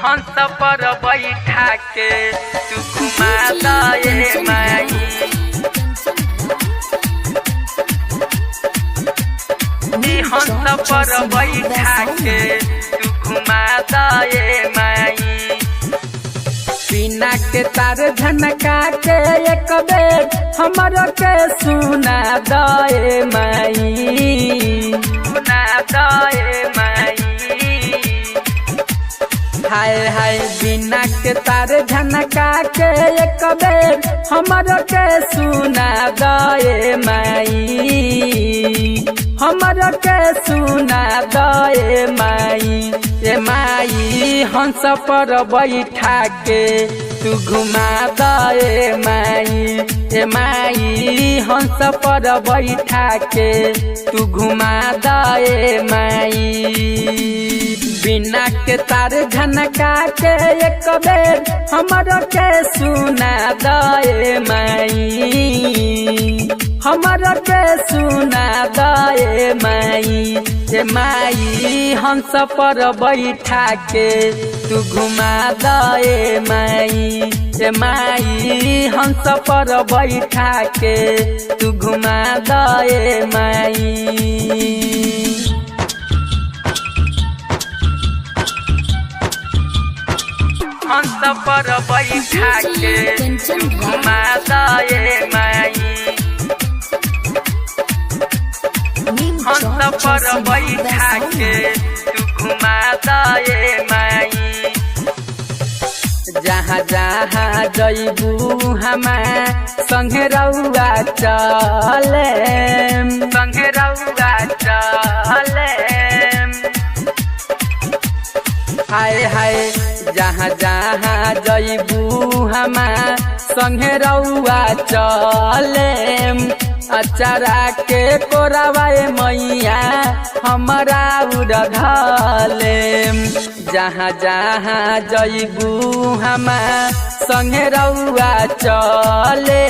हंस पर बैठा के तू घुमा दे माई। हंस पर बैठा के तू घुमा दे माई। बिना के तार झनका के एक बेर हमरो के सुना दे माई, सुना दे माई। हाय हाय बिना के तार झनका के एक बेर हमरो के सुना दे माई, हमरो के सुना दे माई। ए माई हंस पर बैठा के तू घुमा दे माई। ए माई हंस पर बैठा के तू घुमा दे माई। बिना के तार झनका के एक बेर हमरो के सुना दे माई, हमरो के सुना दे माई। ए माई हंस पर बैठा के तू घुमा दे माई। ए माई हंस पर बैठा के तू घुमा दे माई। हंस पर बैठा के तू घुमा दे माई। हंस पर बैठा के तू घुमा दे माई। जहाँ जहाँ जइबू हमार संगे रउआ चले, संगे रउआ चले। हाय हाय जहाँ जहाँ जइबू हमार संगे रउआ चले। अचारा के कोरावाए मैया हमरा उड़धले। जहाँ जहाँ जइबू हमार संगे रउआ चले।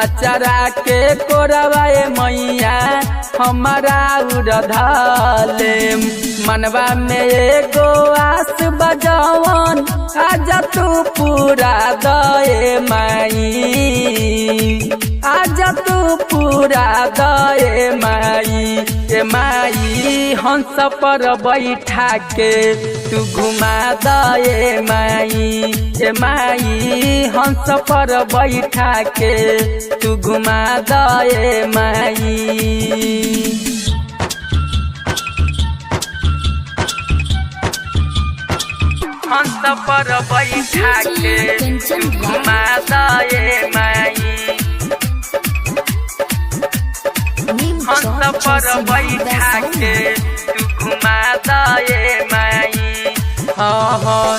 अचारा के कोरावाए मैया हमरा उड़धले। मनवा में एगो आस बजवन आजा तू पूरा दे माई, आजा तू पूरा दे माई। ए माई हंस पर बैठा के तू घुमा दे माई। ए माई हंस पर बैठा के तू घुमा दे माई। हंस पर बैठा के तू घुमा दे माई। हंस पर बैठा के तू घुमा दे माई। हाँ हाँ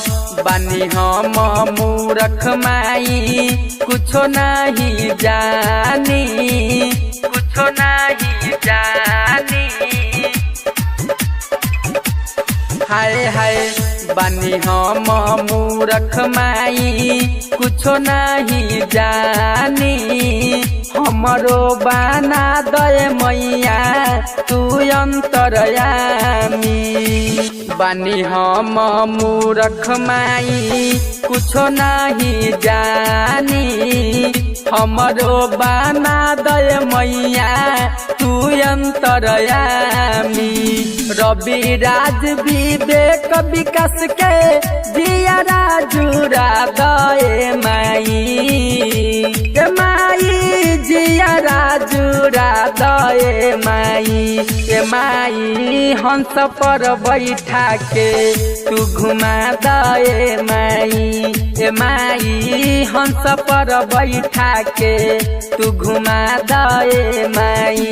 बानी हम मूर्ख माई कुछो नहीं जानी, कुछो नहीं जानी। हाय हाय बानी हम मूर्ख माई कुछो नहीं जानी। हमरो बना दे मैया तू अंतरयामी। बानी हम मूर्ख माई कुछो नहीं जानी। हमरो बना दे मैया तू अंतरयामी। रवि राज विवेक विकास के जियारा जुड़ा दे माई। ए माई जियारा जुड़ा दे माई। ए माई हंस पर बैठा के तू घुमा दे माई। ए माई हंस पर बैठा के तू घुमा दे माई।